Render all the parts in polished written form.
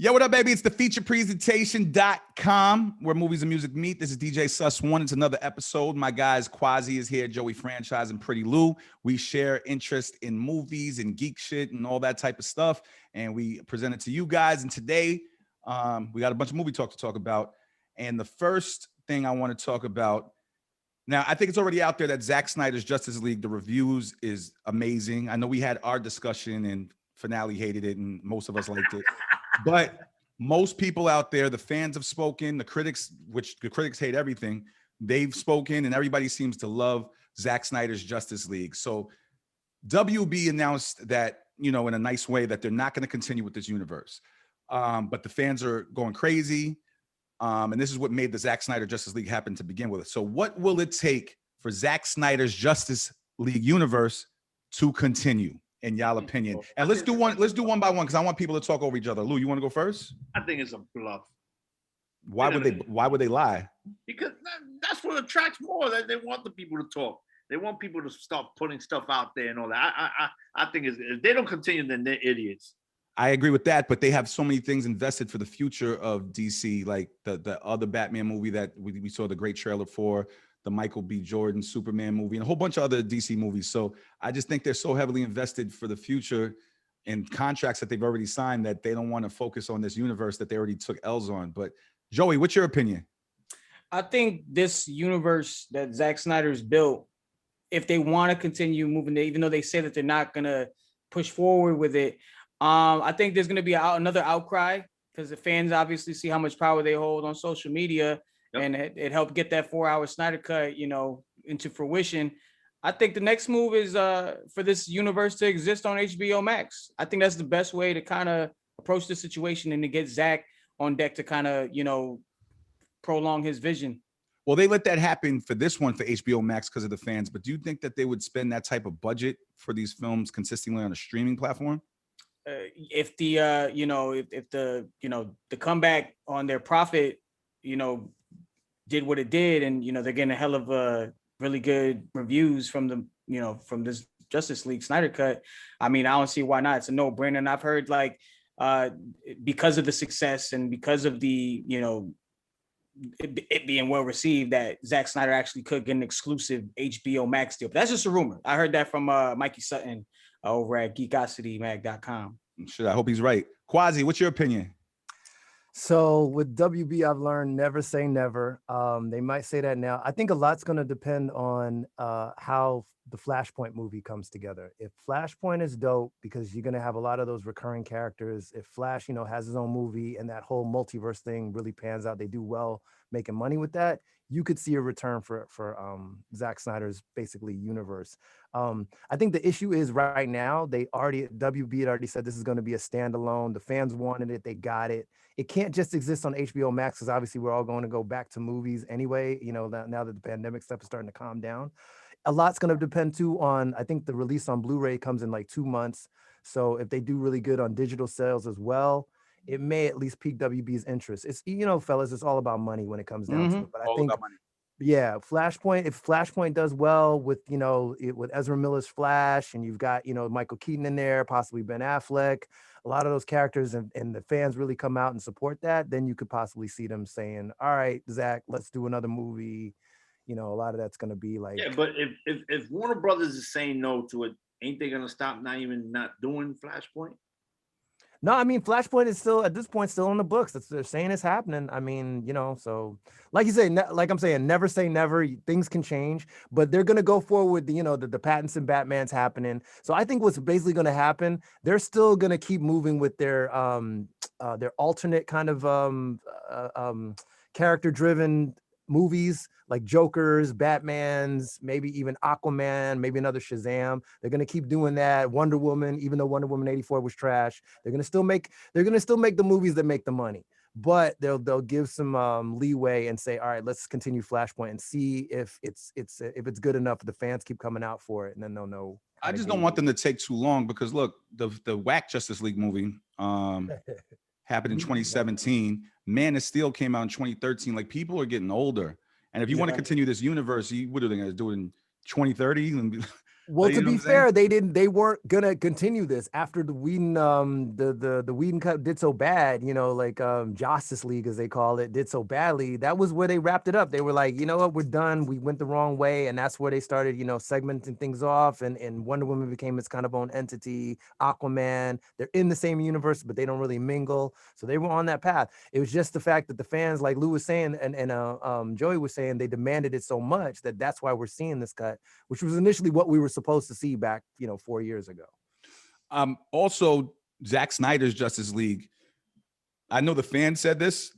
Yo, what up, baby? It's the featurepresentation.com where movies and music meet. This is DJ Sus One. It's another episode. My guys, Quasi is here, Joey Franchise, and Pretty Lou. We share interest in movies and geek shit and all that type of stuff. And we present it to you guys. And today, we got a bunch of movie talk to talk about. And the first thing I want to talk about, now, I think it's already out there that Zack Snyder's Justice League, the reviews is amazing. I know we had our discussion and finale hated it and most of us liked it. But most people out there, the fans have spoken, the critics hate everything, they've spoken, and everybody seems to love Zack Snyder's Justice League. So WB announced that, in a nice way, that they're not going to continue with this universe. But the fans are going crazy. And this is what made the Zack Snyder Justice League happen to begin with. So what will it take for Zack Snyder's Justice League universe to continue? In y'all opinion, and let's do one by one because I want people to talk over each other. Lou, you want to go first? I think it's a bluff. Why would they lie? Because that's what attracts more. They want the people to talk. They want people to start putting stuff out there and all that. I think if they don't continue, then they're idiots. I agree with that, but they have so many things invested for the future of DC, like the other Batman movie that we saw the great trailer for, the Michael B. Jordan Superman movie, and a whole bunch of other DC movies. So I just think they're so heavily invested for the future in contracts that they've already signed that they don't want to focus on this universe that they already took L's on. But Joey, what's your opinion? I think this universe that Zack Snyder's built, if they want to continue moving it, even though they say that they're not going to push forward with it, I think there's going to be another outcry because the fans obviously see how much power they hold on social media. Yep. And it helped get that 4-hour Snyder cut, into fruition. I think the next move is for this universe to exist on HBO Max. I think that's the best way to kind of approach the situation and to get Zack on deck to kind of, prolong his vision. Well, they let that happen for this one for HBO Max because of the fans. But do you think that they would spend that type of budget for these films consistently on a streaming platform? If the if the comeback on their profit, did what it did, and they're getting a hell of really good reviews from the from this Justice League Snyder cut. I mean, I don't see why not. It's a no-brainer. And I've heard because of the success and because of the it being well received, that Zack Snyder actually could get an exclusive HBO Max deal. But that's just a rumor. I heard that from Mikey Sutton over at geekositymag.com. Shit, I hope he's right. Quasi, what's your opinion? So with WB, I've learned never say never. They might say that now. I think a lot's going to depend on how the Flashpoint movie comes together. If Flashpoint is dope, because you're going to have a lot of those recurring characters. If Flash, has his own movie and that whole multiverse thing really pans out, they do well making money with that, you could see a return for Zack Snyder's basically universe. I think the issue is right now, WB had already said this is going to be a standalone. The fans wanted it. They got it. It can't just exist on HBO Max because obviously we're all going to go back to movies anyway, now that the pandemic stuff is starting to calm down. A lot's going to depend too on, I think the release on Blu-ray comes in like 2 months. So if they do really good on digital sales as well, it may at least pique WB's interest. It's, fellas, it's all about money when it comes down to it. But I think, yeah, Flashpoint, if Flashpoint does well with, with Ezra Miller's Flash, and you've got, Michael Keaton in there, possibly Ben Affleck, a lot of those characters, and the fans really come out and support that, then you could possibly see them saying, all right, Zach, let's do another movie. A lot of that's going to be like. Yeah, but if Warner Brothers is saying no to it, ain't they going to stop not doing Flashpoint? No, I mean, Flashpoint is still, at this point, still in the books. They're saying it's happening. I mean, so like you say, like I'm saying, never say never. Things can change, but they're going to go forward with, the Pattinson Batman's happening. So I think what's basically going to happen, they're still going to keep moving with their alternate kind of character-driven movies like Jokers, Batmans, maybe even Aquaman, maybe another Shazam. They're gonna keep doing that. Wonder Woman, even though Wonder Woman 84 was trash, they're gonna still make the movies that make the money. But they'll give some leeway and say, all right, let's continue Flashpoint and see if it's good enough. The fans keep coming out for it, and then they'll know. I just don't want them to take too long because look, the whack Justice League movie happened in 2017. Man of Steel came out in 2013. Like, people are getting older. And if you want to continue this universe, what are they going to do in 2030? Well, You to know what be I'm saying? fair, they weren't gonna continue this after the Whedon the Whedon cut did so bad, like Justice League as they call it, did so badly. That was where they wrapped it up. They were like, you know what, we're done. We went the wrong way, and that's where they started, segmenting things off, and Wonder Woman became its kind of own entity. Aquaman, they're in the same universe, but they don't really mingle. So they were on that path. It was just the fact that the fans, like Lou was saying, and Joey was saying, they demanded it so much that's why we're seeing this cut, which was initially what we were supposed to see back, 4 years ago. Also, Zack Snyder's Justice League. I know the fans said this.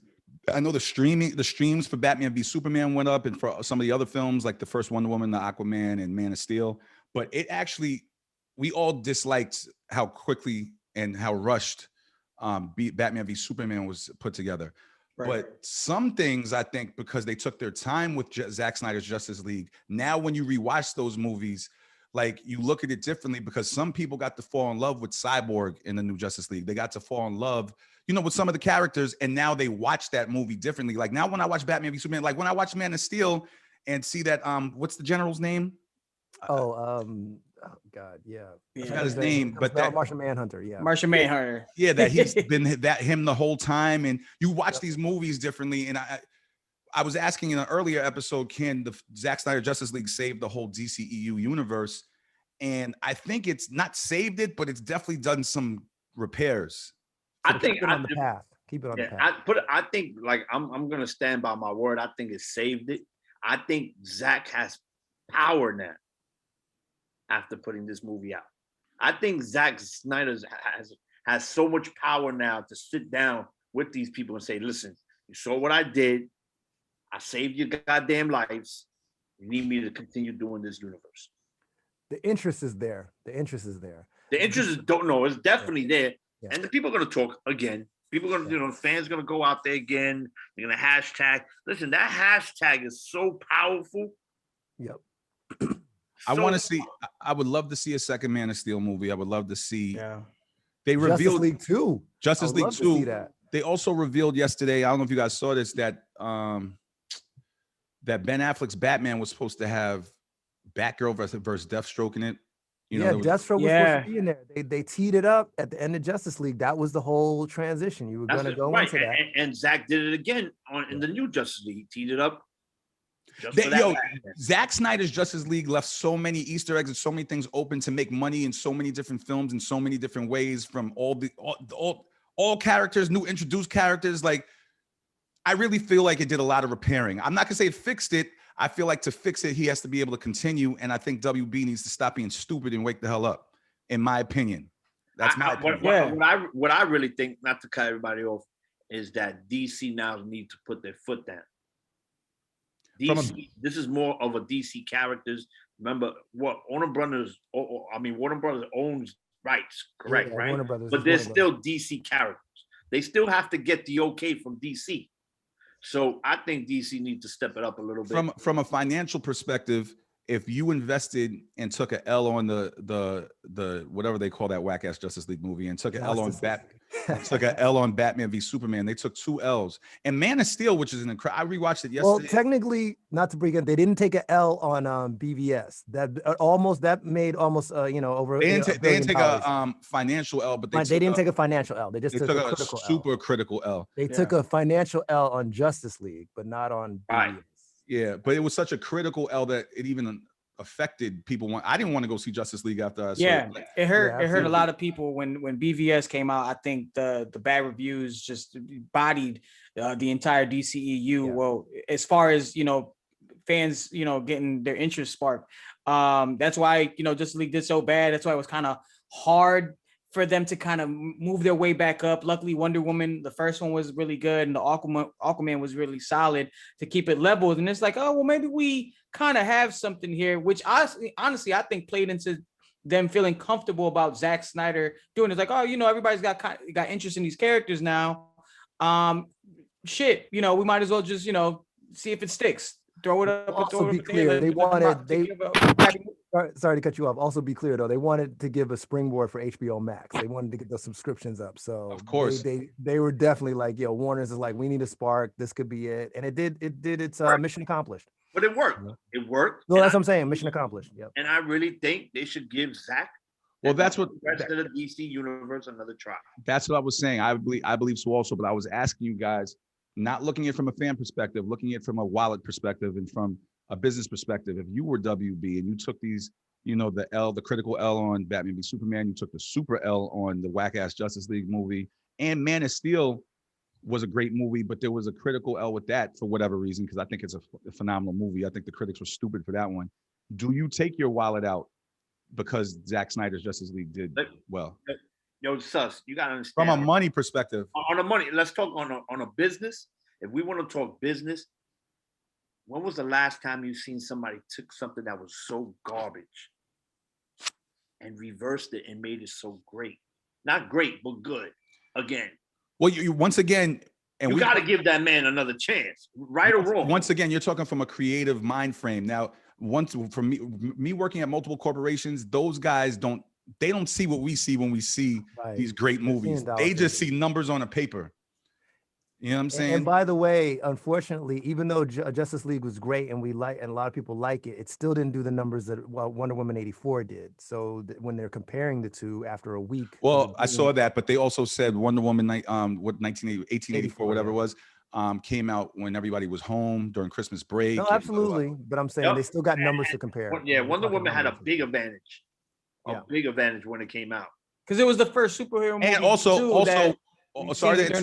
I know the streams for Batman v Superman went up, and for some of the other films, like the first Wonder Woman, the Aquaman, and Man of Steel. But it actually, we all disliked how quickly and how rushed Batman v Superman was put together. Right. But some things, I think, because they took their time with Zack Snyder's Justice League, now when you rewatch those movies, like you look at it differently, because some people got to fall in love with Cyborg in the new Justice League. They got to fall in love, with some of the characters, and now they watch that movie differently. Like now when I watch Batman v Superman, like when I watch Man of Steel and see that, what's the general's name? Oh God, yeah. I forgot his name, but that Martian Manhunter, yeah. Martian Manhunter. Yeah, that he's been him the whole time, and you watch these movies differently. And I was asking in an earlier episode, can the Zack Snyder Justice League save the whole DCEU universe? And I think it's not saved it, but it's definitely done some repairs. I think keep it on the path. Keep it on the path. I think like I'm gonna stand by my word. I think it saved it. I think Zack has power now after putting this movie out. I think Zack Snyder has so much power now to sit down with these people and say, listen, you saw what I did. I saved your goddamn lives. You need me to continue doing this universe. The interest is there. The interest is there. The interest is, don't know, it's definitely there. Yeah. And the people are going to talk again. People are going to, fans are going to go out there again. They're going to hashtag. Listen, that hashtag is so powerful. Yep. I want to see. I would love to see a second Man of Steel movie. I would love to see. Yeah. They revealed Justice League 2. Justice League 2. See that. They also revealed yesterday. I don't know if you guys saw this, that that Ben Affleck's Batman was supposed to have Batgirl versus Deathstroke in it. Deathstroke was supposed to be in there. They teed it up at the end of Justice League. That was the whole transition. You were going to go into that. And Zack did it again in the new Justice League. He teed it up. Zack Snyder's Justice League left so many Easter eggs and so many things open to make money in so many different films in so many different ways, from all characters, new introduced characters. Like, I really feel like it did a lot of repairing. I'm not gonna say it fixed it. I feel like to fix it, he has to be able to continue. And I think WB needs to stop being stupid and wake the hell up, in my opinion. That's my opinion. What I really think, not to cut everybody off, is that DC now need to put their foot down. DC, this is more of a DC characters. Remember what Warner Brothers owns rights, correct? Right. Warner Brothers, but they're still DC characters. They still have to get the okay from DC. So I think DC needs to step it up a little bit. From a financial perspective, if you invested and took an L on the whatever they call that whack ass Justice League movie and took an L on Batman v Superman, they took 2 L's. And Man of Steel, which is an incredible, I rewatched it yesterday. Well, technically, not to bring it, they didn't take an L on BVS. That made almost over. They didn't take a financial L, but they didn't take a financial L. They just took a super critical L. They took a financial L on Justice League, but not on BVS. Yeah, but it was such a critical L that it even affected people. I didn't want to go see Justice League after I saw it. It hurt. It hurt a lot of people when BVS came out. I think the bad reviews just bodied the entire DCEU. Yeah. Well, as far as fans, getting their interest sparked. That's why Justice League did so bad. That's why it was kind of hard for them to kind of move their way back up. Luckily, Wonder Woman, the first one was really good, and the Aquaman was really solid to keep it leveled. And it's like, oh, well, maybe we kind of have something here, which honestly, I think played into them feeling comfortable about Zack Snyder doing it. Like, oh, everybody's got interest in these characters now. We might as well just, see if it sticks. Throw it up. Also be clear, sorry to cut you off. Also be clear though, they wanted to give a springboard for HBO Max. They wanted to get those subscriptions up. So of course they were definitely like, Warner's is like, we need a spark. This could be it, and it did its mission accomplished. But it worked. It worked. No, that's what I'm saying. Mission accomplished. Yep. And I really think they should give Zack, Well, that's what the rest of the DC universe another try. that's what I was saying. I believe so also, but I was asking you guys, not looking at it from a fan perspective, looking at it from a wallet perspective and from a business perspective. If you were WB and you took these, the critical L on Batman v Superman, you took the super L on the whack-ass Justice League movie, and Man of Steel was a great movie, but there was a critical L with that for whatever reason, because I think it's a phenomenal movie. I think the critics were stupid for that one. Do you take your wallet out because Zack Snyder's Justice League did well? Yo, Sus, you gotta understand. From a money perspective. On a money, let's talk on a business. If we want to talk business, when was the last time you seen somebody took something that was so garbage and reversed it and made it so great? Not great, but good again. Well, you once again, and you got to give that man another chance, right or wrong. Once again, you're talking from a creative mind frame. Now, for me working at multiple corporations, those guys don't see what we see when we see these great movies. They just see numbers on a paper. You know what I'm saying? And by the way, unfortunately, even though Justice League was great and and a lot of people like it, it still didn't do the numbers that Wonder Woman 84 did. So when they're comparing the two after a week. Well, I saw that, but they also said Wonder Woman 1884, whatever it was, came out when everybody was home during Christmas break. No, absolutely. But I'm saying they still got numbers to compare. Yeah, Wonder Woman had a big advantage. Big advantage when it came out. Because it was the first superhero movie. And also during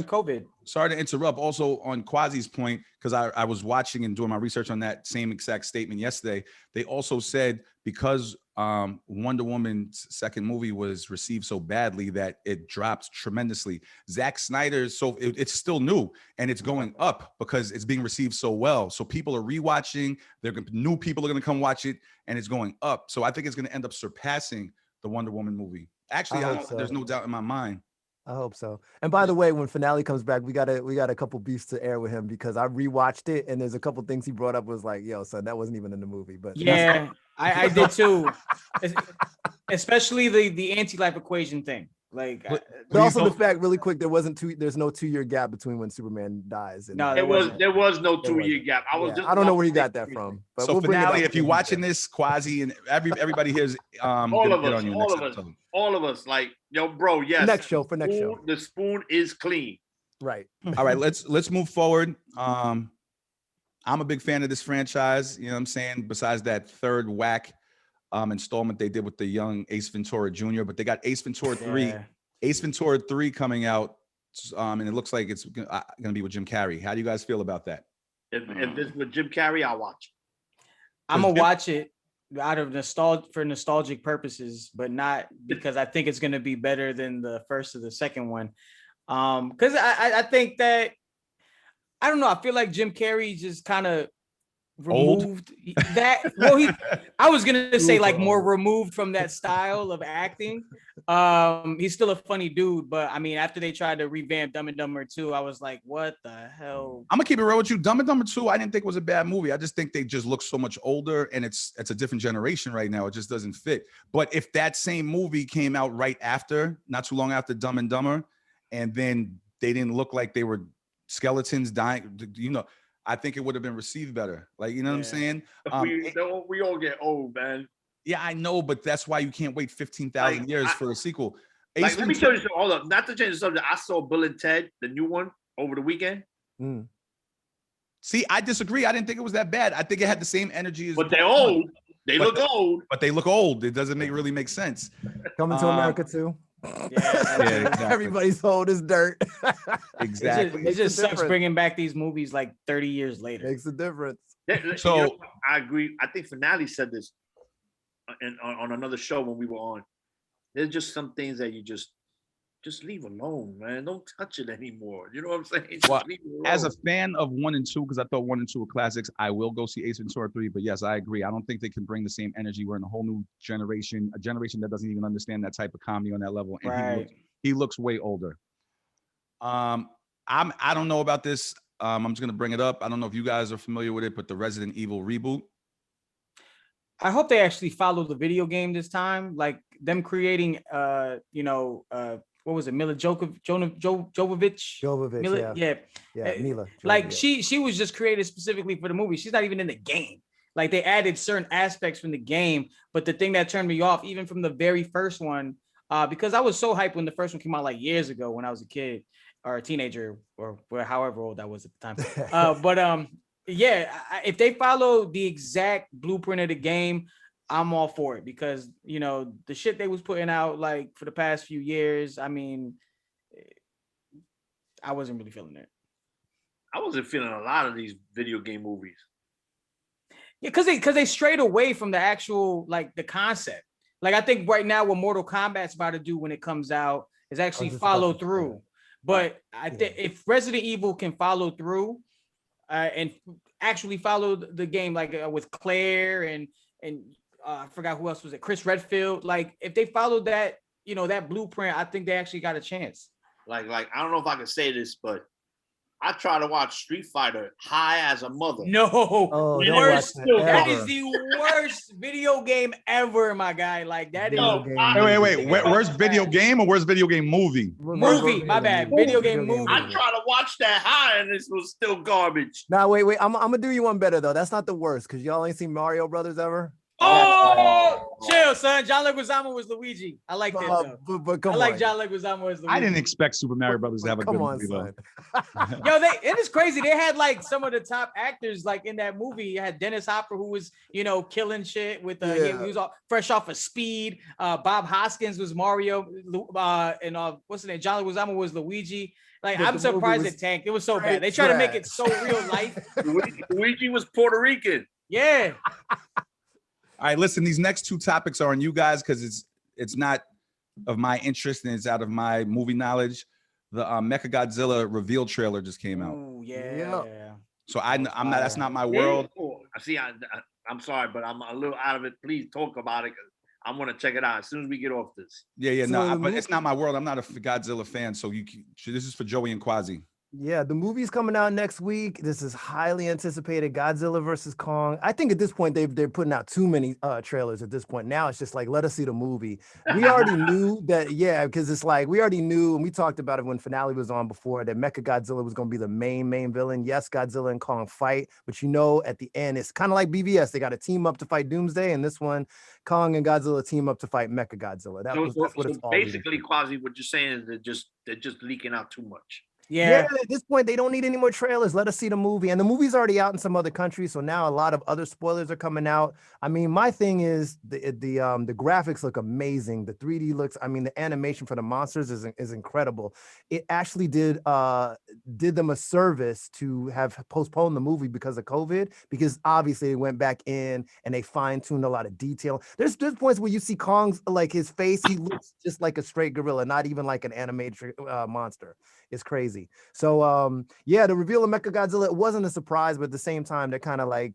COVID. Sorry to interrupt. Also on Quasi's point, because I was watching and doing my research on that same exact statement yesterday. They also said because Wonder Woman's second movie was received so badly that it dropped tremendously. Zack Snyder's, so it's still new and it's going up because it's being received so well. So people are rewatching. New people are going to come watch it, and it's going up. So I think it's going to end up surpassing the Wonder Woman movie. Actually, there's no doubt in my mind. I hope so. And by the way, when finale comes back, we got a couple beefs to air with him because I rewatched it and there's a couple things he brought up was like, yo, son, that wasn't even in the movie. But yeah, I did too. Especially the anti-life equation thing. Like, but also the fact, really quick, there's no 2-year gap between when Superman dies. And no, there was no 2-year gap. I don't know where you got that from. But so finale, if you're watching this, Quasi and everybody here's all of us, like, yo, bro, yes. For next show. The spoon is clean. Right. All right, let's move forward. I'm a big fan of this franchise. You know what I'm saying? Besides that third whack installment they did with the young Ace Ventura Jr., but they got Ace Ventura 3. Yeah. Ace Ventura 3 coming out, and it looks like it's going to be with Jim Carrey. How do you guys feel about that? If it's with Jim Carrey, I'll watch it. I'm going to watch it out of nostalgic purposes, but not because I think it's going to be better than the first or the second one. Because I think that, I don't know, I feel like Jim Carrey just kind of removed that. Well, I was gonna say like more removed from that style of acting. He's still a funny dude, but I mean, after they tried to revamp Dumb and Dumber 2, I was like, what the hell? I'm gonna keep it real with you. Dumb and Dumber 2, I didn't think was a bad movie. I just think they just look so much older, and it's a different generation right now. It just doesn't fit. But if that same movie came out right after, not too long after Dumb and Dumber, and then they didn't look like they were skeletons dying, I think it would have been received better. Like, you know what I'm saying? We all get old, man. Yeah, I know, but that's why you can't wait 15,000 years for a sequel. Let me tell you something. Hold up. Not to change the subject. I saw Bill and Ted, the new one, over the weekend. See, I disagree. I didn't think it was that bad. I think it had the same energy as. But they're old. They look old. But they look old. It doesn't really make sense. Coming to America too. Yeah, exactly. Everybody's old as dirt. Exactly. It just sucks bringing back these movies like 30 years later. Makes a difference. So I agree. I think Finale said this on another show when we were on. There's just some things that you just leave alone, man. Don't touch it anymore. You know what I'm saying? Well, as a fan of 1 and 2, because I thought 1 and 2 were classics, I will go see Ace Ventura 3. But yes, I agree. I don't think they can bring the same energy. We're in a whole new generation, a generation that doesn't even understand that type of comedy on that level. And right. he looks way older. I don't know about this. I'm just gonna bring it up. I don't know if you guys are familiar with it, but the Resident Evil reboot. I hope they actually follow the video game this time. Like them creating what was it, Mila Jovovich? Jovovich, yeah. Yeah, Mila. like Jovovich. she was just created specifically for the movie. She's not even in the game. Like they added certain aspects from the game, but the thing that turned me off, even from the very first one, because I was so hyped when the first one came out like years ago when I was a kid or a teenager or however old I was at the time. But yeah, if they follow the exact blueprint of the game, I'm all for it because you know the shit they was putting out like for the past few years. I mean, I wasn't really feeling it. I wasn't feeling a lot of these video game movies. Yeah, because they strayed away from the actual like the concept. Like I think right now what Mortal Kombat's about to do when it comes out is actually follow through. But I think if Resident Evil can follow through and actually follow the game like with Claire and I forgot who else was it, Chris Redfield. Like if they followed that, you know, that blueprint, I think they actually got a chance. Like I don't know if I can say this, but I try to watch Street Fighter high as a mother. No, worst. That is the worst video game ever, my guy. Like that is. Wait. Where's video game or where's video game movie? Movie, my bad. Video game movie. I try to watch that high and this was still garbage. Nah, wait. I'm gonna do you one better though. That's not the worst because y'all ain't seen Mario Brothers ever. Oh, chill, son. John Leguizamo was Luigi. I like that though. But come I like on. John Leguizamo as Luigi. I didn't expect Super Mario Brothers to have a good movie though. Yo, it is crazy. They had like some of the top actors like in that movie. You had Dennis Hopper who was, you know, killing shit with he was all fresh off of Speed. Bob Hoskins was Mario, and what's the name? John Leguizamo was Luigi. Like I'm surprised it tanked. It was so bad. They tried to make it so real life. Luigi was Puerto Rican. Yeah. All right, listen, these next two topics are on you guys because it's not of my interest and it's out of my movie knowledge. The Mecha-Godzilla reveal trailer just came out. Oh, yeah. So I'm not, that's not my world. See, I'm sorry, but I'm a little out of it. Please talk about it. I want to check it out as soon as we get off this. But it's not my world. I'm not a Godzilla fan. So this is for Joey and Quasi. Yeah, the movie's coming out next week. This is highly anticipated. Godzilla versus Kong. I think at this point they're putting out too many trailers at this point. Now it's just like, let us see the movie. We already knew that, because it's like we already knew, and we talked about it when finale was on before, that Mecha-Godzilla was going to be the main villain. Yes, Godzilla and Kong fight, but you know, at the end, it's kind of like BVS. They got to team up to fight Doomsday, and this one, Kong and Godzilla team up to fight Mecha-Godzilla. That's what it's all basically, Quasi, what you're saying is they're just leaking out too much. Yeah, at this point, they don't need any more trailers. Let us see the movie. And the movie's already out in some other countries, so now a lot of other spoilers are coming out. I mean, my thing is the graphics look amazing. The 3D looks, I mean, the animation for the monsters is incredible. It actually did them a service to have postponed the movie because of COVID, because obviously they went back in and they fine-tuned a lot of detail. There's points where you see Kong's, like, his face, he looks just like a straight gorilla, not even like an animated monster. It's crazy. So the reveal of Mecha-Godzilla, it wasn't a surprise, but at the same time, they're kind of like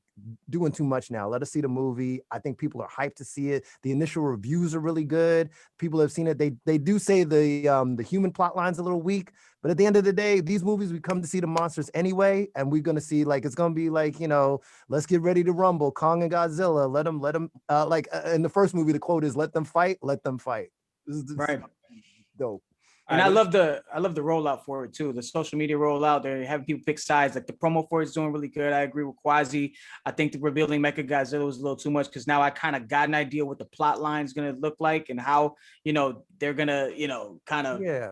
doing too much now. Let us see the movie. I think people are hyped to see it. The initial reviews are really good. People have seen it. They do say the human plot line's a little weak, but at the end of the day, these movies, we come to see the monsters anyway, and we're gonna see, like, it's gonna be like, you know, let's get ready to rumble. Kong and Godzilla, let them like in the first movie, the quote is let them fight. This is right. Dope. And I love the rollout for it too. The social media rollout, they're having people pick sides. Like the promo for it's doing really good. I agree with Quasi. I think the revealing Mecha-Godzilla was a little too much because now I kind of got an idea what the plot line is going to look like and how, you know, they're going to, you know, kind of. Yeah.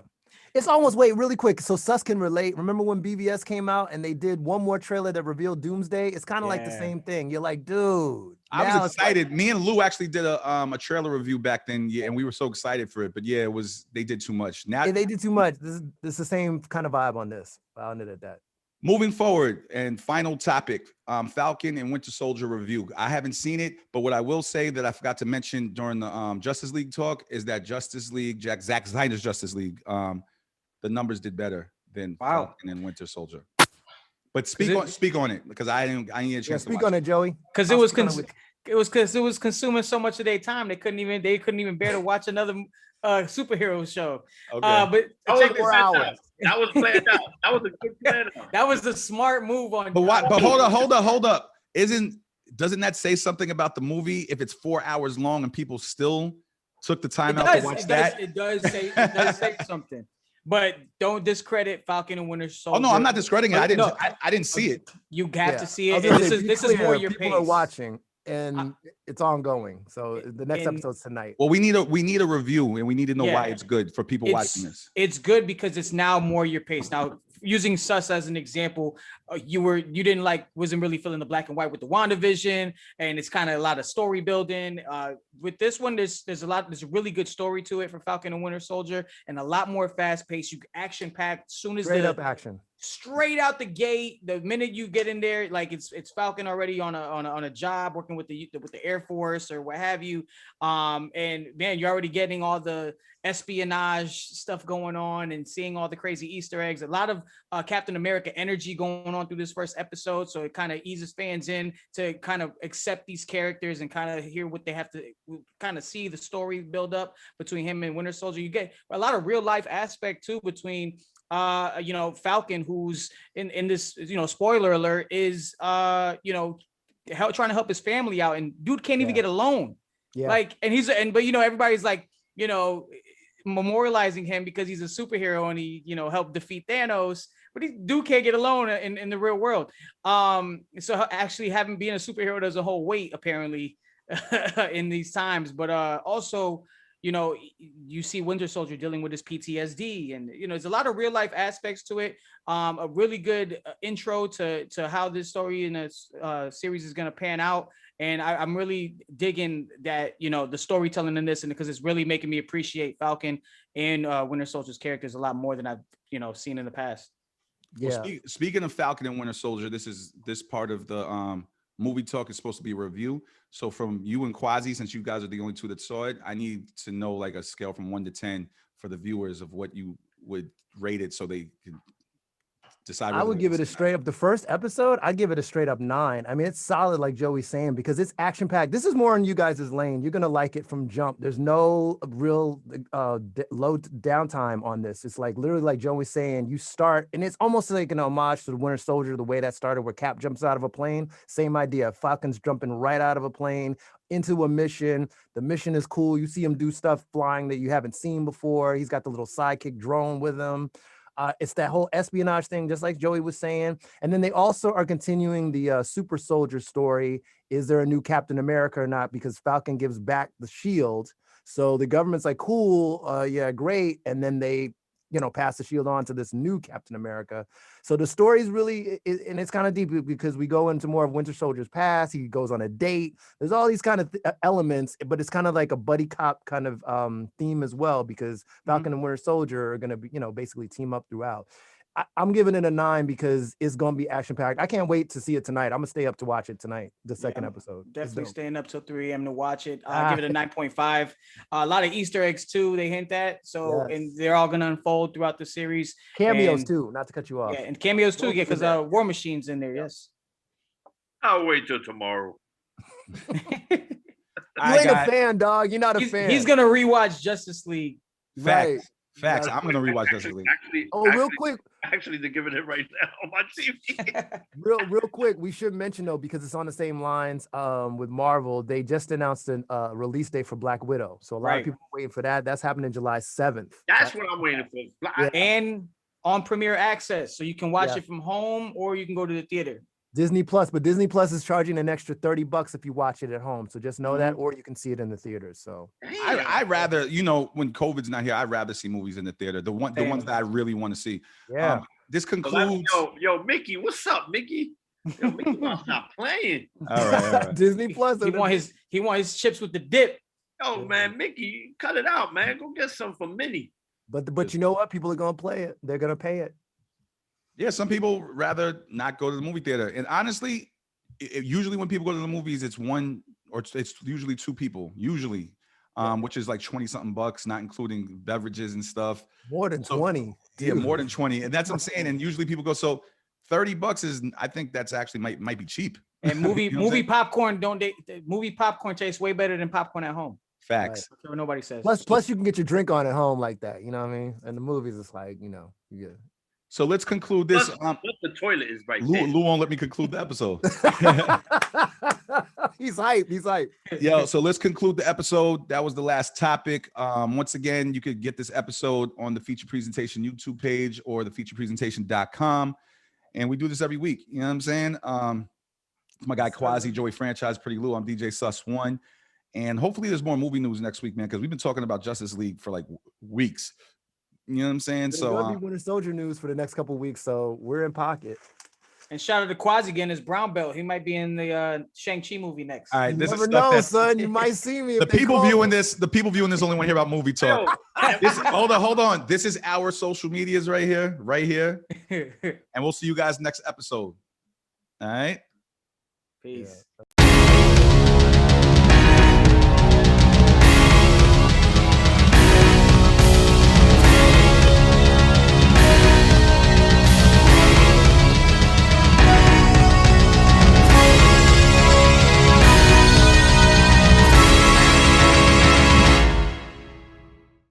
It's almost, wait, really quick, so Sus can relate. Remember when BVS came out and they did one more trailer that revealed Doomsday? It's kind of like the same thing. You're like, dude. I was excited. Me and Lou actually did a trailer review back then, and we were so excited for it. But yeah, they did too much. Now they did too much. This is the same kind of vibe on this. I'll admit at that. Moving forward, and final topic, Falcon and Winter Soldier review. I haven't seen it, but what I will say that I forgot to mention during the Justice League talk is that Justice League, Zack Snyder's Justice League, the numbers did better than Falcon and Winter Soldier. But speak on it because I didn't get a chance to speak on it, Joey. Because it was consuming so much of their time they couldn't even bear to watch another superhero show. Okay. But check this out. That was planned out. That was a good plan. That was the smart move on. But hold up. Doesn't that say something about the movie if it's 4 hours long and people still took the time It out does, to watch it that. does say something. But don't discredit Falcon and Winter Soldier. Oh no, I'm not discrediting it. No, I didn't see it. you have to see I it. was gonna And say, be this is more clear, your people pace. are watching, and it's ongoing. So the next And- episode's tonight. Well, we need a review, and we need to know why Yeah. it's good for people watching this. It's good because it's now more your pace. Now, using Sus as an example, wasn't really feeling the black and white with the WandaVision, and it's kind of a lot of story building. With this one, there's a really good story to it for Falcon and Winter Soldier, and a lot more fast paced. You action packed. Soon as Straight up action. Straight out the gate, the minute you get in there, like it's Falcon already on a job working with the Air Force or what have you. And man, you're already getting all the espionage stuff going on and seeing all the crazy Easter eggs. A lot of Captain America energy going on through this first episode, so it kind of eases fans in to kind of accept these characters and kind of hear what they have to kind of see the story build up between him and Winter Soldier. You get a lot of real life aspect too between Falcon, who's in this, spoiler alert, is trying to help his family out, and dude can't even get a loan. Yeah. But everybody's like, memorializing him because he's a superhero and he, helped defeat Thanos, but he dude can't get a loan in the real world. So actually having being a superhero does a whole weight apparently in these times, but also, you see Winter Soldier dealing with his PTSD, and there's a lot of real life aspects to it. A really good intro to how this story in this series is going to pan out, and I'm really digging that the storytelling in this, and because it's really making me appreciate Falcon and Winter Soldier's characters a lot more than I've seen in the past. Yeah. Well, speaking of Falcon and Winter Soldier, this part of the movie talk is supposed to be a review. So from you and Quasi, since you guys are the only two that saw it, I need to know like a scale from 1 to 10 for the viewers of what you would rate it, so they can decide. I would give it a straight up. The first episode, I'd give it a straight up 9. I mean, it's solid, like Joey's saying, because it's action packed. This is more in you guys' lane. You're gonna like it from jump. There's no real low downtime on this. It's like literally, like Joey's saying, you start, and it's almost like an homage to the Winter Soldier, the way that started, where Cap jumps out of a plane. Same idea. Falcon's jumping right out of a plane into a mission. The mission is cool. You see him do stuff flying that you haven't seen before. He's got the little sidekick drone with him. It's that whole espionage thing, just like Joey was saying. And then they also are continuing the super soldier story. Is there a new Captain America or not? Because Falcon gives back the shield. So the government's like, cool, yeah, great. And then they, pass the shield on to this new Captain America. So the story is really, and it's kind of deep because we go into more of Winter Soldier's past. He goes on a date. There's all these kind of elements, but it's kind of like a buddy cop kind of theme as well, because Falcon and Winter Soldier are going to be, basically team up throughout. I'm giving it a 9 because it's going to be action packed. I can't wait to see it tonight. I'm gonna stay up to watch it tonight. The second episode. Definitely staying up till 3 a.m. to watch it. I'll give it a 9.5. A lot of Easter eggs too. They hint at and they're all gonna unfold throughout the series. Cameos too. Not to cut you off. Yeah, and cameos too. Yeah, because War Machine's in there. Yes. I'll wait till tomorrow. You ain't a fan, dog. You're not a fan. He's gonna rewatch Justice League. Right. Facts. I'm gonna rewatch Justice League. Real quick. Actually, they're giving it right now on my TV. real quick, we should mention though, because it's on the same lines with Marvel. They just announced a release date for Black Widow, so a lot of people are waiting for that. That's happening July 7th. That's what I'm waiting for. Yeah. And on Premiere Access, so you can watch it from home or you can go to the theater. Disney Plus, but Disney Plus is charging an extra $30 if you watch it at home. So just know that, or you can see it in the theaters. So I rather, when COVID's not here, I'd rather see movies in the theater. The ones that I really want to see. Yeah. This concludes. Yo, Mickey, what's up, Mickey? Yo, Mickey, stop playing. All right. Disney Plus. He want his chips with the dip. Yo, man, Mickey, cut it out, man. Go get some for Minnie. But you know what? People are gonna play it. They're gonna pay it. Yeah, some people rather not go to the movie theater. And honestly, usually when people go to the movies, it's one or it's usually 2 people, which is like 20-something bucks, not including beverages and stuff. More than 20. Yeah, more than 20. And that's what I'm saying. And usually people go, so $30 is, I think that's actually might be cheap. And movie popcorn movie popcorn tastes way better than popcorn at home. Facts. Right. Nobody says. Plus you can get your drink on at home like that. You know what I mean? And the movies, it's like, you good. So let's conclude this. Plus the toilet is right Lou there. won't let me conclude the episode. He's hype. He's hype. Yo, so let's conclude the episode. That was the last topic. Once again, you could get this episode on the Feature Presentation YouTube page or the featurepresentation.com. And we do this every week. You know what I'm saying? My guy Quasi, Joey Franchise, Pretty Lou. I'm DJ Sus1. And hopefully there's more movie news next week, man, because we've been talking about Justice League for like weeks. You know what I'm saying? There's So gonna be Winter Soldier news for the next couple of weeks, so we're in pocket. And shout out to Quasi again, his brown belt. He might be in the Shang-Chi movie next. all right, You this never is stuff know, that son. You might see me. the if they people call viewing me. this, only want to hear about movie talk. Hold on. This is our social medias right here. And we'll see you guys next episode. All right. Peace. Yeah.